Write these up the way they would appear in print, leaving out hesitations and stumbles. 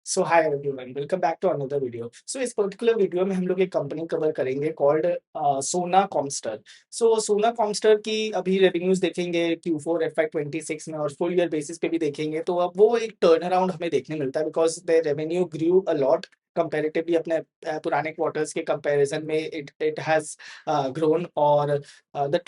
So hi everyone, welcome back to another video. So इस particular video में हम लोग एक कंपनी कवर करेंगे कॉल्ड सोना कॉमस्टर। सो सोना कॉमस्टर की अभी रेवेन्यूज देखेंगे Q4 FY26 में और फुल ईयर बेसिस पे भी देखेंगे, तो अब वो एक टर्न अराउंड हमें देखने मिलता है because the revenue grew a lot comparatively अपने पुराने क्वार्टर्स के कंपैरिजन में इट हैज ग्रोन और the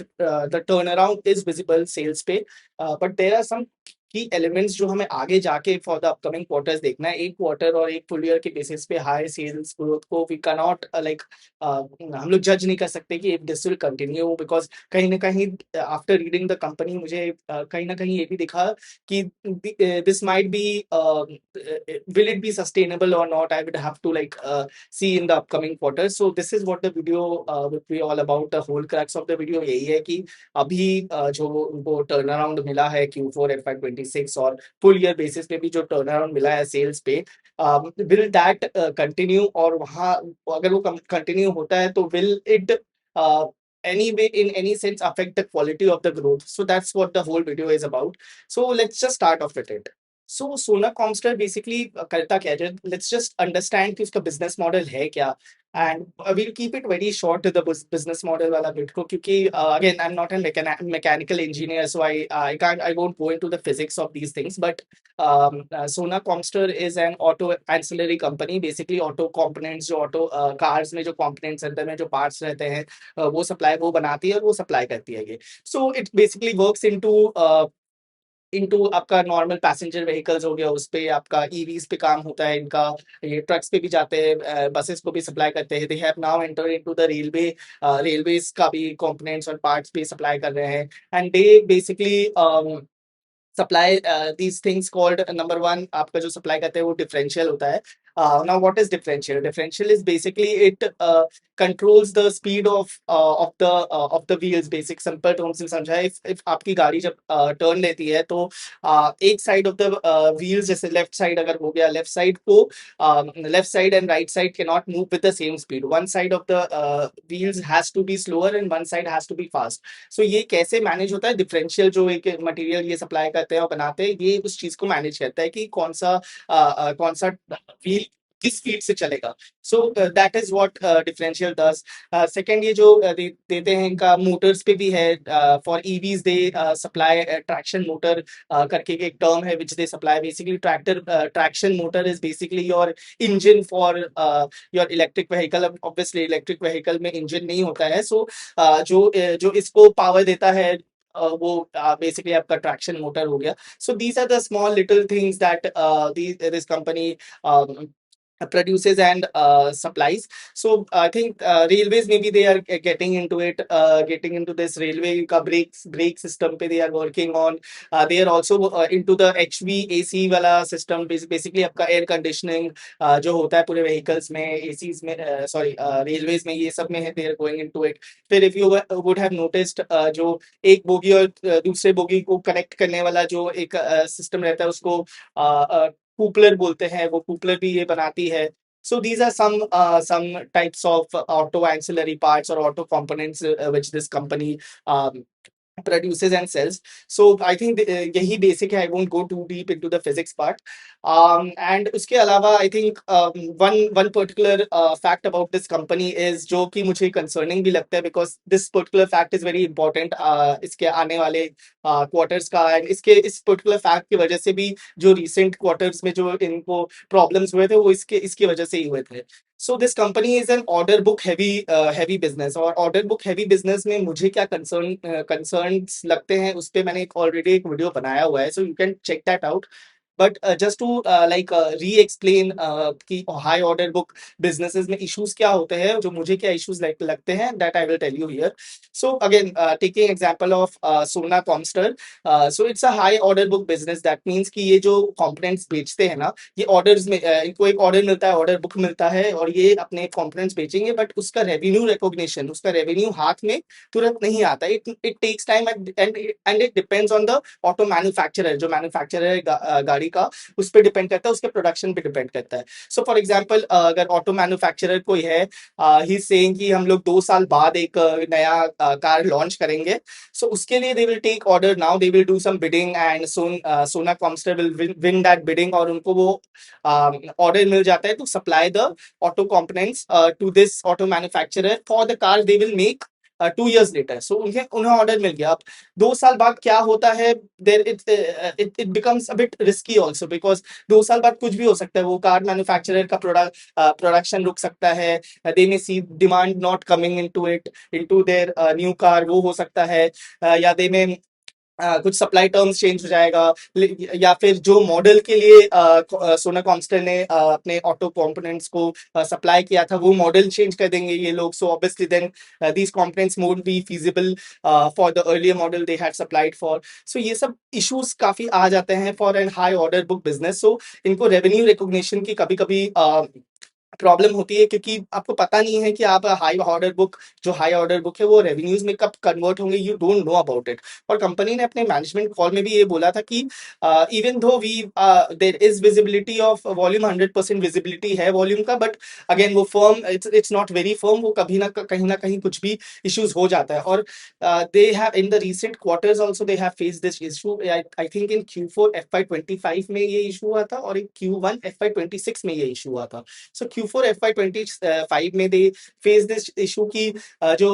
turnaround is visible sales पे। But there are some key elements जो हमें आगे जाके फॉर द अपकमिंग क्वार्टर्स देखना है। एक क्वार्टर और एक फुल ईयर के बेसिस पे हाई सेल्स ग्रोथ को वी कैन नॉट लाइक हम लोग जज नहीं कर सकते कि if this will continue, because कहीं ना कहीं आफ्टर रीडिंग द कंपनी मुझे कहीं ना कहीं ये भी दिखा कि this might be will it be sustainable और not. I would have to like see in the upcoming quarter. So this is what the video will be all about. The whole crux of the video यही है कि अभी जो उनको turn around मिला है Q4 FY26 और full year basis पे भी जो टर्न अराउंड मिला है सेल्स पे, विल दैट कंटिन्यू, और वहाँ अगर वो कंटिन्यू होता है तो will it any way in any sense affect the quality of the growth. So that's what the whole video is about. So let's just start off with it. So सोना कॉमस्टर basically करता क्या है, let's just understand कि उसका business model है क्या। And we'll keep it very short to the business model वाला bit को, क्योंकि again I'm not a mechanical engineer, so I won't go into the physics of these things. But Sona Comstar is an auto ancillary company, basically auto components, जो auto cars में जो components अंदर में जो parts रहते हैं, वो supply वो बनाती है और वो सप्लाई करती है ये। So it basically works into आपका नॉर्मल पैसेंजर व्हीकल्स हो गया, उस पे आपका ईवीज पे काम होता है इनका। ये ट्रक्स पे भी जाते हैं, बसेस को भी सप्लाई करते हैं। They have now enter into the railway, railways का भी कंपोनेंट्स और पार्ट्स भी सप्लाई कर रहे हैं। And they basically supply these things called number one, आपका जो supply करते हैं वो differential होता है। Now what is differential? Differential is basically it controls the speed of the wheels. Basic simple terms में समझा है। if आपकी गाड़ी जब turn लेती है तो एक side of the wheels, जैसे left side अगर हो गया, left side को left side and right side cannot move with the same speed. One side of the wheels has to be slower and one side has to be fast. सो ये कैसे manage होता है? Differential जो एक material ये supply करते हैं और बनाते हैं, ये उस चीज को मैनेज करता है कि कौन सा व्हील किस स्पीड से चलेगा। So that is what differential does. Second, ये जो देते हैं इनका मोटर्स पे भी है। For EVs they supply traction motor करके एक टर्म है which they supply. Basically traction motor is basically your engine for your electric vehicle. Obviously electric vehicle में इंजन नहीं होता है, सो जो इसको पावर देता है वो बेसिकली आपका ट्रैक्शन मोटर हो गया। So these are the small little things that this company produces and supplies. So I think railways, maybe they are getting into it, getting into this railway ka brake system pe they are working on. They are also into the HVAC wala system, basically आपका air conditioning जो होता है पूरे vehicles में, ACs में, sorry, railways में, ये सब में है। they are going into it. फिर if you would have noticed, जो एक बोगी और दूसरे बोगी को कनेक्ट करने वाला जो एक सिस्टम रहता है, उसको कूपलर बोलते हैं, वो कूपलर भी ये बनाती है। So these are some types of auto ancillary parts or auto components which this company produces and sells. So I think यही basic है. I won't go too deep into the physics part. And उसके अलावा I think one particular fact about this company is जो कि मुझे concerning भी लगता है, because this particular fact is very important इसके आने वाले quarters का। and इस particular fact की वजह से भी जो recent quarters में जो इनको problems हुए थे वो इसकी वजह से ही हुए थे। So this company is an order book heavy business। और order book heavy business में मुझे क्या concerns लगते हैं, उस पे मैंने ऑलरेडी एक वीडियो बनाया हुआ है, so you can check that out. But just to re-explain कि हाई ऑर्डर बुक बिजनेसेस में इश्यूज क्या होते हैं, जो मुझे क्या इश्यूज लगते हैं, that I will tell you here. So again taking example of Sona Comstar. So it's a high order book business. That means कि ये जो कंपोनेंट्स बेचते हैं ना, ये ऑर्डर्स में इनको एक ऑर्डर मिलता है, ऑर्डर बुक मिलता है, और ये अपने कंपोनेंट्स बेचेंगे। बट उसका रेवेन्यू रिकॉग्निशन, उसका रेवेन्यू हाथ में तुरंत नहीं आता। It takes time and it depends on the auto manufacturer. जो मैन्युफैक्चरर गाड़ी गाड़ी का उस पे डिपेंड करता है, उसके प्रोडक्शन पे डिपेंड करता है। सो फॉर एग्जांपल अगर ऑटो मैन्युफैक्चरर कोई है, ही सेइंग कि हम लोग 2 साल बाद एक नया कार लॉन्च करेंगे, सो उसके लिए they will take order now, they will do some bidding and Sona Comstar will win that bidding, और उनको वो ऑर्डर मिल जाता है to supply the auto components to this auto manufacturer for the cars they will make 2 years later. So उन्हें order मिल गया। अब 2 साल बाद क्या होता है, there it becomes a bit risky also, because 2 साल बाद कुछ भी हो सकता है, वो कार मैन्युफैक्चरर का प्रोडक्शन रुक सकता है, they may see demand not coming into their new car, वो हो सकता है, या दे में कुछ सप्लाई टर्म्स चेंज हो जाएगा, या फिर जो मॉडल के लिए सोना कॉम्स्टर ने अपने ऑटो कंपोनेंट्स को सप्लाई किया था वो मॉडल चेंज कर देंगे ये लोग। So obviously then these components won't be feasible for the earlier model they had supplied for. So ये सब इश्यूज काफी आ जाते हैं for an high order book business. So इनको रेवेन्यू रिकॉग्निशन की कभी कभी प्रॉब्लम होती है, क्योंकि आपको पता नहीं है कि आप हाई ऑर्डर बुक है वो रेवेन्यूज में कब कन्वर्ट होंगे, you don't know about it. और कंपनी ने अपने मैनेजमेंट कॉल में भी ये बोला था कि even though we there is visibility of volume, 100% visibility है वॉल्यूम का, बट अगेन वो firm it's not very firm, वो कभी ना कहीं कुछ भी इश्यूज हो जाता है। और they have in the recent quarters also they have face this issue. I think in Q4 FY25 में ये इशू हुआ था, और इन Q1 FY26 में ये इशू हुआ था। सो Q4 FY25 में दे फेस दिस इशू की जो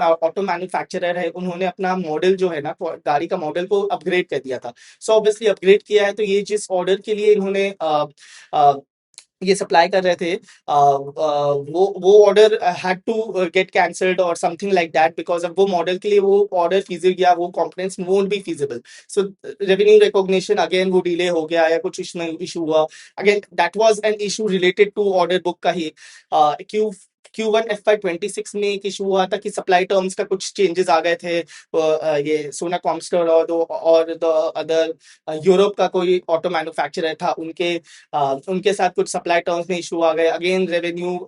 ऑटो मैन्युफैक्चरर है उन्होंने अपना मॉडल जो है ना, गाड़ी का मॉडल को अपग्रेड कर दिया था। सो ऑब्वियसली अपग्रेड किया है तो ये जिस ऑर्डर के लिए इन्होंने ये सप्लाई कर रहे थे, वो order had to get cancelled और समथिंग लाइक दैट, बिकॉज अब वो मॉडल के लिए वो ऑर्डर फीजिबल या वो components won't be feasible. So revenue recognition again वो डिले हो गया या कुछ इसमें इशू हुआ। Again that was an issue related to order book का ही। Q1 FY26 में एक इशू हुआ था कि सप्लाई टर्म्स का कुछ चेंजेस आ गए थे। ये सोना कॉम्स्टर और द अदर यूरोप का कोई ऑटो मैन्युफैक्चरर था, उनके साथ कुछ सप्लाई टर्म्स में इशू आ गए। Again revenue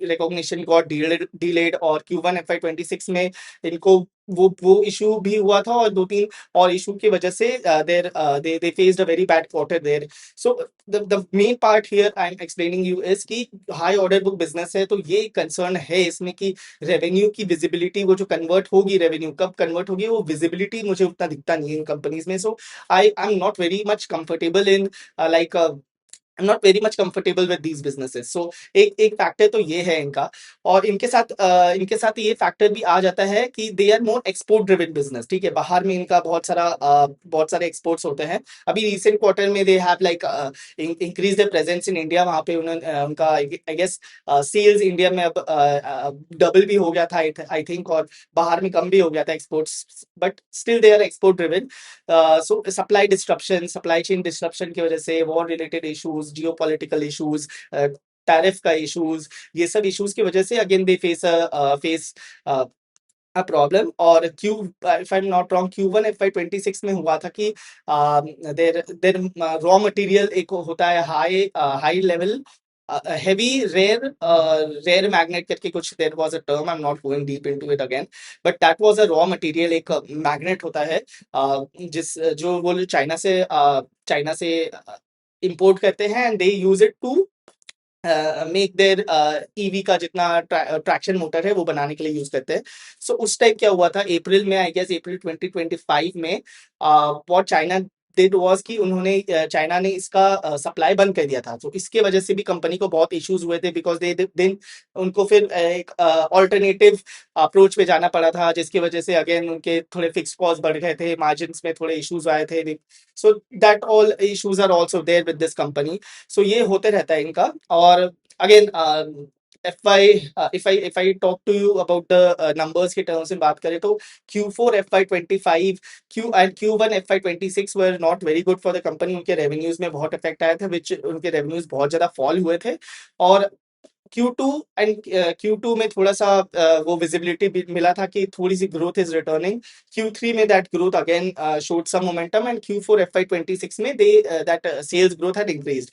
recognition got delayed, और Q1 FY26 में इनको वो इशू भी हुआ था, और 2-3 और इशू की वजह से they faced a very bad quarter there. So the main part here I am explaining you is कि हाई ऑर्डर बुक बिजनेस है तो ये कंसर्न है इसमें कि रेवेन्यू की विजिबिलिटी, वो जो कन्वर्ट होगी, रेवेन्यू कब कन्वर्ट होगी, वो विजिबिलिटी मुझे उतना दिखता नहीं है इन कंपनीज में। So I am not very much comfortable in like I'm not very much comfortable with these businesses. So एक फैक्टर तो ये है इनका। और इनके साथ ये फैक्टर भी आ जाता है कि they are more export driven business. ठीक है, बाहर में इनका बहुत सारे एक्सपोर्ट्स होते हैं। अभी रिसेंट क्वार्टर में they have like increase the presence in India. वहां पे उनका आई गेस सेल्स इंडिया में अब डबल भी हो गया था आई थिंक, और बाहर में कम भी हो गया था exports, but still they are export driven. So supply chain disruption की वजह से, war related issues, geopolitical issues, tariff का इश्यूज, ये सब इश्यूज की वजह से again they face a problem. और if I am not wrong, Q1 FY26 में हुआ था कि देर देर रॉ मटेरियल एक होता है high level heavy rare magnet करके कुछ, there was a term, I am not going deep into it again, but that was a raw material, एक मैग्नेट होता है जो वो चाइना से इंपोर्ट करते हैं, and they use it to make their EV का जितना ट्रैक्शन मोटर है वो बनाने के लिए यूज करते हैं। सो उस टाइप क्या हुआ था अप्रैल में, आई गेस अप्रैल 2025 में, what चाइना डिड वाज कि चाइना ने इसका सप्लाई बंद कर दिया था। तो इसके वजह से भी कंपनी को बहुत इश्यूज हुए थे, बिकॉज दे देन उनको फिर एक ऑल्टरनेटिव अप्रोच पे जाना पड़ा था, जिसकी वजह से अगेन उनके थोड़े फिक्स कॉस्ट बढ़ गए थे, मार्जिन में थोड़े इश्यूज आए थे। So that all issues are also there with this company. So ये होते रहता है इनका। और again if I talk to you about the numbers के terms में बात करें तो Q4 FY25 Q1 FY26 were not very good for the company। उनके रेवेन्यूज में बहुत इफेक्ट आया था, विच उनके रेवेन्यूज बहुत ज्यादा फॉल हुए थे। और Q2 में थोड़ा सा वो विजिबिलिटी मिला था कि थोड़ी सी ग्रोथ इज रिटर्निंग। Q3 में that growth again showed some momentum, and Q4 FY26 में they that sales growth had increased.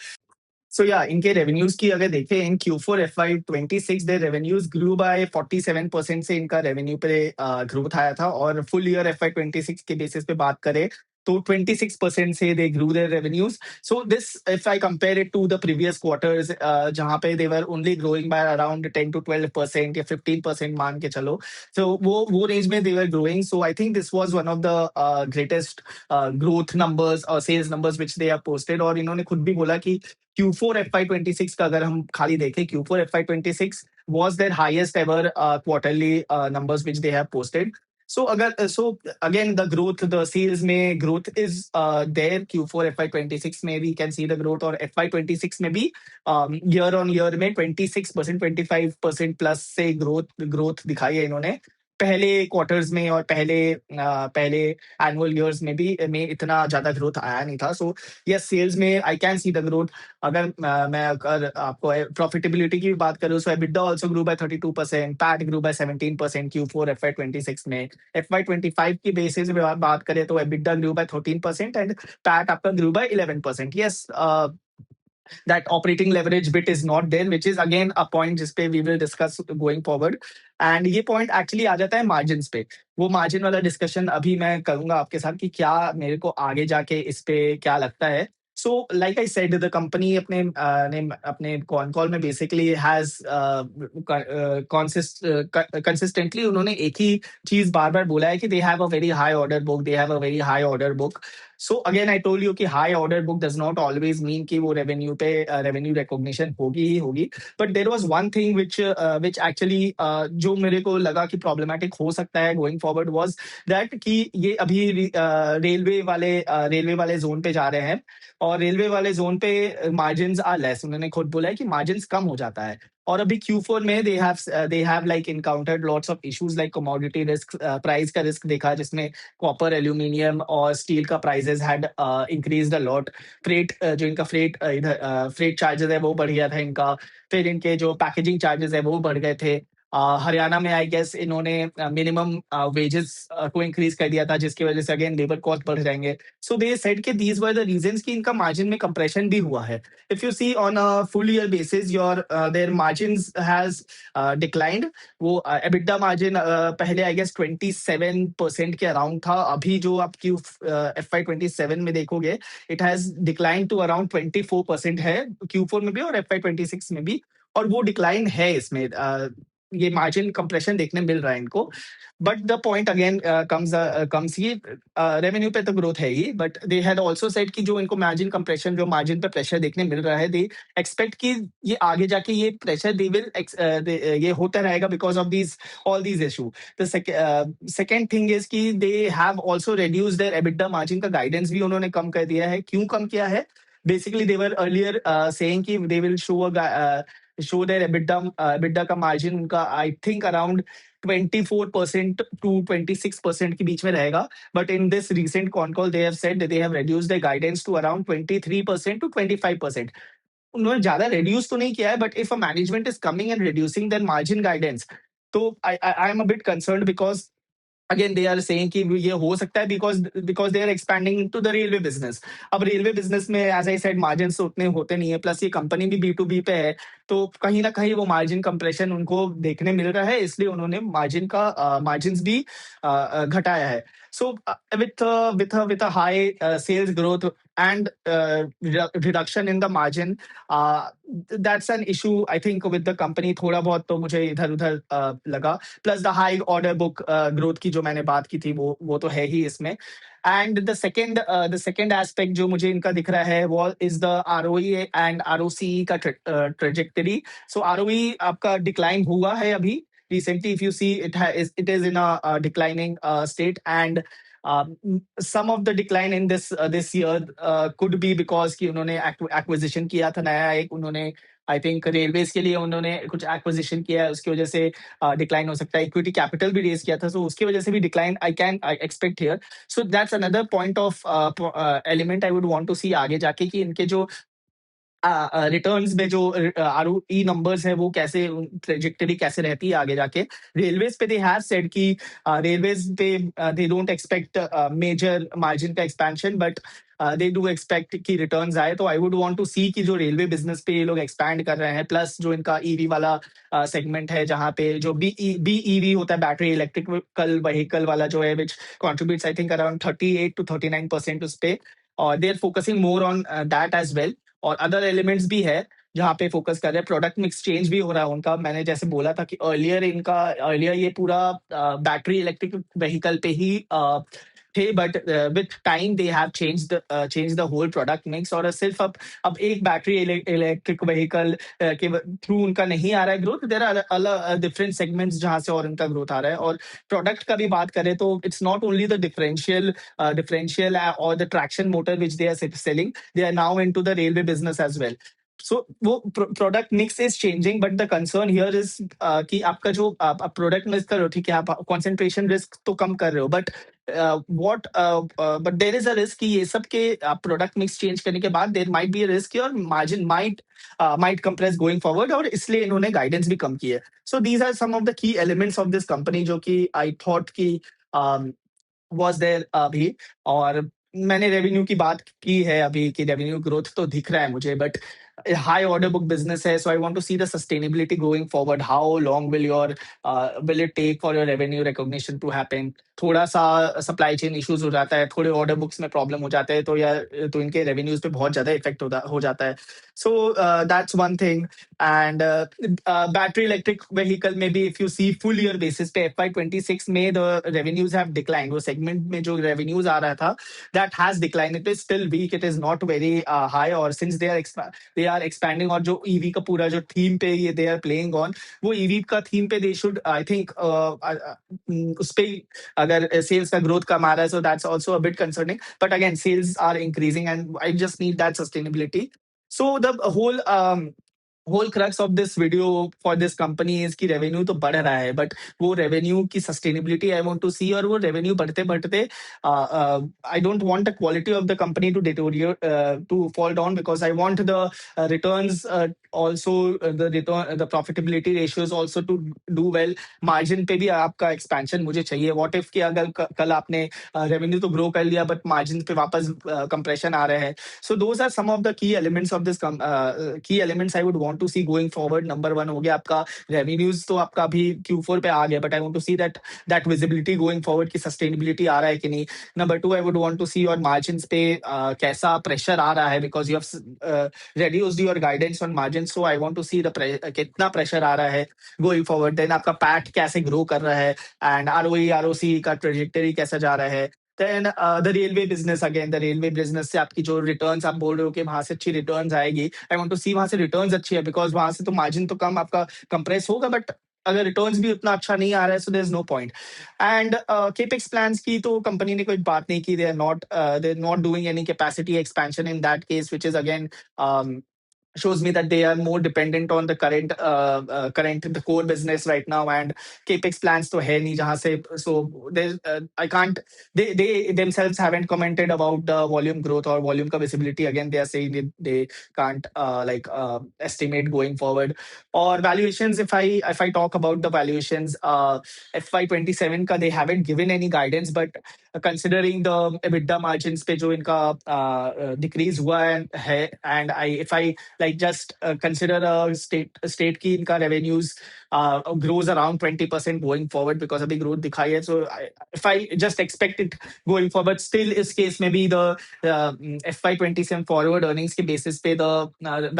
So या इनके रेवेन्यूज की अगर देखें, इन Q4 FY26 they revenues grew by 47% से इनका रेवेन्यू पे ग्रोथ आया था। और फुल ईयर FY26 के बेसिस पे बात करें तो 26% से they grew their revenues. So this if I compare it to the previous quarters, जहां पे they were only growing by around 10 to 12% या 15% मान के चलो. सो वो रेंज में they were growing. So I think this was one of the greatest growth numbers और sales numbers which they have posted. और इन्होंने खुद भी बोला कि Q4 FY26 का अगर हम खाली देखें, Q4 FY26 was their highest ever quarterly numbers which they have posted. So अगर so again the growth, the sales में growth is there. Q4 FY26 में we can see the growth, और FY26 में भी year on year में 26% 25% plus से growth दिखाई है इन्होंने पहले क्वार्टर्स में. और पहले एनुअल ईयर्स में भी में इतना ज्यादा ग्रोथ आया नहीं था. सो यस, सेल्स में I can see the growth. अगर मैं अगर आपको प्रॉफिटेबिलिटी की भी बात करूं, सो EBITDA also grow by 32%, PAT grow by 17% Q4 FY26 में. FY25 की बेसिस पे बात करें तो EBITDA grow by 13% and PAT आपका grow by 11%. Yes, that operating leverage bit is not there, which is again a point जिसपे we will discuss going forward. And ये point actually आ जाता है margins पे. वो margin वाला discussion अभी मैं करूंगा आपके साथ कि क्या मेरे को आगे जाके इस पे क्या लगता है. So like I said, the company अपने con call में basically has consistently उन्होंने एक ही चीज बार बार बोला है कि they have a very high order book, they have a very high order book. So again I told you कि high order book does not always mean कि वो revenue पे revenue recognition होगी ही होगी. But there was one thing which actually जो मेरे को लगा कि problematic हो सकता है going forward was that कि ये अभी रेलवे वाले जोन पे जा रहे हैं, और रेलवे वाले जोन पे मार्जिन्स आर लेस. उन्होंने खुद बोला है कि मार्जिन्स कम हो जाता है. और अभी Q4 में they have like encountered lots of issues like commodity risk, price का रिस्क देखा, जिसमें कॉपर, एल्यूमिनियम और स्टील का prices had increased a lot. Freight जो इनका फ्रेट चार्जेस है वो बढ़ गया था इनका. फिर इनके जो पैकेजिंग चार्जेस है वो बढ़ गए थे. हरियाणा में आई गेस इन्होंने मिनिमम वेजेस को इंक्रीज कर दिया था, जिसकी वजह से अगेन लेबर कॉस्ट बढ़ जाएंगे. सो दे सेड कि दीज वर द रीजंस कि इनका मार्जिन में कंप्रेशन भी हुआ है. If you see on a full year basis, your their margins has declined. वो EBITDA मार्जिन पहले आई गेस 27% के अराउंड था. अभी जो आप FY27 में देखोगे, it has decline to around 24% है Q4 में भी और FY26 में भी. और वो डिक्लाइन है इसमें, ये मार्जिन कंप्रेशन देखने मिल रहा है इनको. But the point again comes ये रेवेन्यू पे तो ग्रोथ है ही, but they had also said कि जो इनको मार्जिन कंप्रेशन, जो मार्जिन पे प्रेशर देखने मिल रहा है, दे एक्सपेक्ट कि ये आगे जाके ये प्रेशर दे विल ये होता रहेगा because of these all these issue. The second thing is कि they have also reduce their EBITDA margin का गाइडेंस भी उन्होंने कम कर दिया है. क्यों कम किया है? Basically they were earlier saying कि they will show their EBITDA का मार्जिन उनका आई थिंक अराउंड 24% to 26% के बीच में रहेगा. But in this recent con call they have said they have reduced their guidance to around 23% to 25%. उन्होंने ज्यादा reduce तो नहीं किया है, but if a management is coming and reducing their margin guidance, तो I am a bit concerned because again they are saying कि ये हो सकता है because they are expanding into the railway business. अब रेलवे बिजनेस में as I said margin तो उतने होते नहीं है, प्लस ये कंपनी भी B2B पे है, तो कहीं ना कहीं वो मार्जिन कंप्रेशन उनको देखने मिल रहा है, इसलिए उन्होंने मार्जिन भी घटाया है. So with a high sales growth and reduction in the margin, that's an issue I think with the company. थोड़ा बहुत तो मुझे इधर उधर लगा. Plus the high order book growth की जो मैंने बात की थी, वो तो है ही इसमें. एंड द सेकेंड एस्पेक्ट जो मुझे इनका दिख रहा है वो is the ROE and ROCE का ट्रेजेक्टरी. सो ROE आपका डिक्लाइन हुआ है अभी recently. If you see, it is in a declining state, and some of the decline in this year could be because कि उन्होंने acquisition किया था नया एक. उन्होंने आई थिंक रेलवेज के लिए उन्होंने कुछ एक्विजिशन किया है, उसकी वजह से डिक्लाइन हो सकता है. इक्विटी कैपिटल भी रेज किया था, तो उसकी वजह से भी decline I expect here. So that's another point of element I would want to see आगे जाके कि इनके जो रिटर्न्स में जो आरओई नंबर्स है वो कैसे ट्रेजेक्टरी कैसे रहती है आगे जाके। रेलवेज पे दे हैव सेड कि रेलवेज पे they don't expect major margin का expansion, but they do expect कि रिटर्न्स आए। तो I would want to see कि जो रेलवे बिजनेस पे ये लोग एक्सपैंड कर रहे हैं, प्लस जो इनका ईवी वाला सेगमेंट है जहाँ पे जो बीईवी होता है, बैटरी इलेक्ट्रिकल व्हीकल वाला जो है, which contributes I think around 38 to 39% उस पे, और they are focusing more on that as well. और अदर एलिमेंट्स भी है जहाँ पे फोकस कर रहे हैं। प्रोडक्ट मिक्स चेंज भी हो रहा है उनका। मैंने जैसे बोला था कि अर्लियर ये पूरा बैटरी इलेक्ट्रिक व्हीकल पे ही थे, but with time they have change the whole product mix. और सिर्फ अब एक बैटरी इलेक्ट्रिक व्हीकल के थ्रू उनका नहीं आ रहा है ग्रोथ, देयर आर अलग डिफरेंट सेगमेंट्स जहाँ से और उनका ग्रोथ आ रहा है। और प्रोडक्ट का भी बात करें तो it's not only the differential or the traction motor which they are selling, they are now into the railway business as well. So वो product mix is changing, but the concern here is कि आपका जो आप product mix कर रहे हो, ठीक है, आप कंसंट्रेशन रिस्क तो कम कर रहे हो, but what but there is a risk कि ये सब के प्रोडक्ट मिक्स चेंज करने के बाद there might be a risk और margin might compress going forward, और इसलिए इन्होंने गाइडेंस भी कम की है। So these are some of the key elements of this company जो कि आई थॉट कि वॉज देयर अभी। और मैंने रेवेन्यू की बात की है अभी कि रेवेन्यू ग्रोथ तो दिख रहा है मुझे, but high order book business है, so I want to see the sustainability going forward. How long will it take for your revenue recognition to happen. थोड़ा सा सप्लाई चेन इश्यूज हो जाता है, थोड़े ऑर्डर बुक्स में प्रॉब्लम हो जाते हैं, तो इनके रेवेन्यूज पे बहुत ज्यादा इफेक्ट हो जाता है। So that's one thing. And battery electric vehicle में भी if you see full year basis पे FY 26 में द रेवेन्यूज हैव डिक्लाइन। वो सेगमेंट में जो रेवेन्यूज आ रहा था, that has decline. It is still weak, it is not very high. और सिंस दे आर एक्सपैंडिंग, और जो ईवी का पूरा जो थीम पे ये दे आर प्लेइंग ऑन, वो ईवी का थीम पे दे शुड आई थिंक उस पे अगर सेल्स का ग्रोथ कम आ रहा है, so that's also a bit concerning. But again sales are increasing and I just need that sustainability. So the whole crux of this video for this company is कि revenue तो बढ़ रहा है, but वो revenue की sustainability I want to see. और वो revenue बढ़ते बढ़ते I don't want the quality of the company to deteriorate to fall down, because I want the returns also the profitability ratios also to do well। Margin पे भी आपका expansion मुझे चाहिए। What if कि अगर कल आपने रेवेन्यू तो ग्रो कर लिया, बट मार्जिन पे वापस कंप्रेशन आ रहे हैं। So those are some of the key elements of this key elements I would want to see going forward. Number one हो गया आपका रेवेन्यूज, तो आपका अभी Q4 पे आ गया, but I want to see that visibility going forward की सस्टेनेबिलिटी आ रहा है कि नहीं। Number two, I would want to see और मार्जिन पे कैसा प्रेशर आ रहा है, because you have reduced your guidance on margins, so I want to see कितना प्रेशर आ रहा है गोइंग फॉरवर्ड। देन आपका पैट कैसे ग्रो कर रहा है, एंड आरओई आरओसी का ट्रेजेक्टरी कैसा जा रहा है। Then the railway business, again the railway business से आपकी जो रिटर्न्स आप बोल रहे हो कि वहां से अच्छी रिटर्न्स आएगी, आई वांट टू सी वहां से रिटर्न्स अच्छी है, बिकॉज वहां से तो मार्जिन तो कम आपका कंप्रेस होगा, बट अगर रिटर्न्स भी उतना अच्छा नहीं आ रहा है, so there is no point. And capex plans की तो कंपनी ने कोई बात नहीं की। They are not doing any capacity expansion in that case, which is again shows me that they are more dependent on the current the core business right now, and capex plans to hai nahi jahan se, so there's I can't, they themselves haven't commented about the volume growth or volume ka visibility. Again, they are saying they can't estimate going forward. Or valuations, if I talk about the valuations, FY 27 ka they haven't given any guidance, but considering the EBITDA margins पे जो इनका decrease हुआ है, and if I like just consider a state की इनका revenues grows around 20% going forward, because अभी growth दिखाई है। So if I just expect it going forward, still इस case में भी the FY 27 forward earnings के basis पे the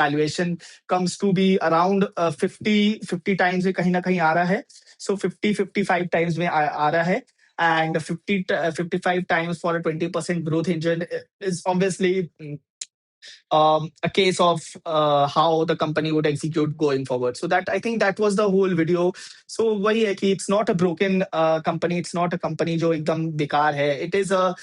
valuation comes to be around 50 times में कहीं ना कहीं आ रहा है। So 55 times में आ रहा है, and 55 times for a 20% growth engine is obviously a case of how the company would execute going forward. So that, I think that was the whole video. So वही है कि it's not a broken company, it's not a company जो एकदम बेकार है. It is a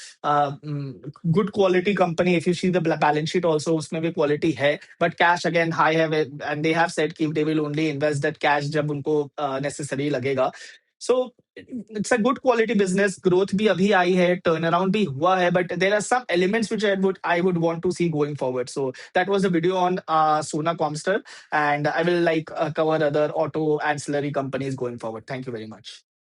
good quality company. If you see the balance sheet also, उसमें भी quality है, but cash again high है, and they have said कि they will only invest that cash जब उनको necessary लगेगा. So it's a good quality business. Growth भी अभी आई है, turnaround भी हुआ है, but there are some elements which I would want to see going forward. So that was a video on Sona Comstar, and I will cover other auto ancillary companies going forward. Thank you very much.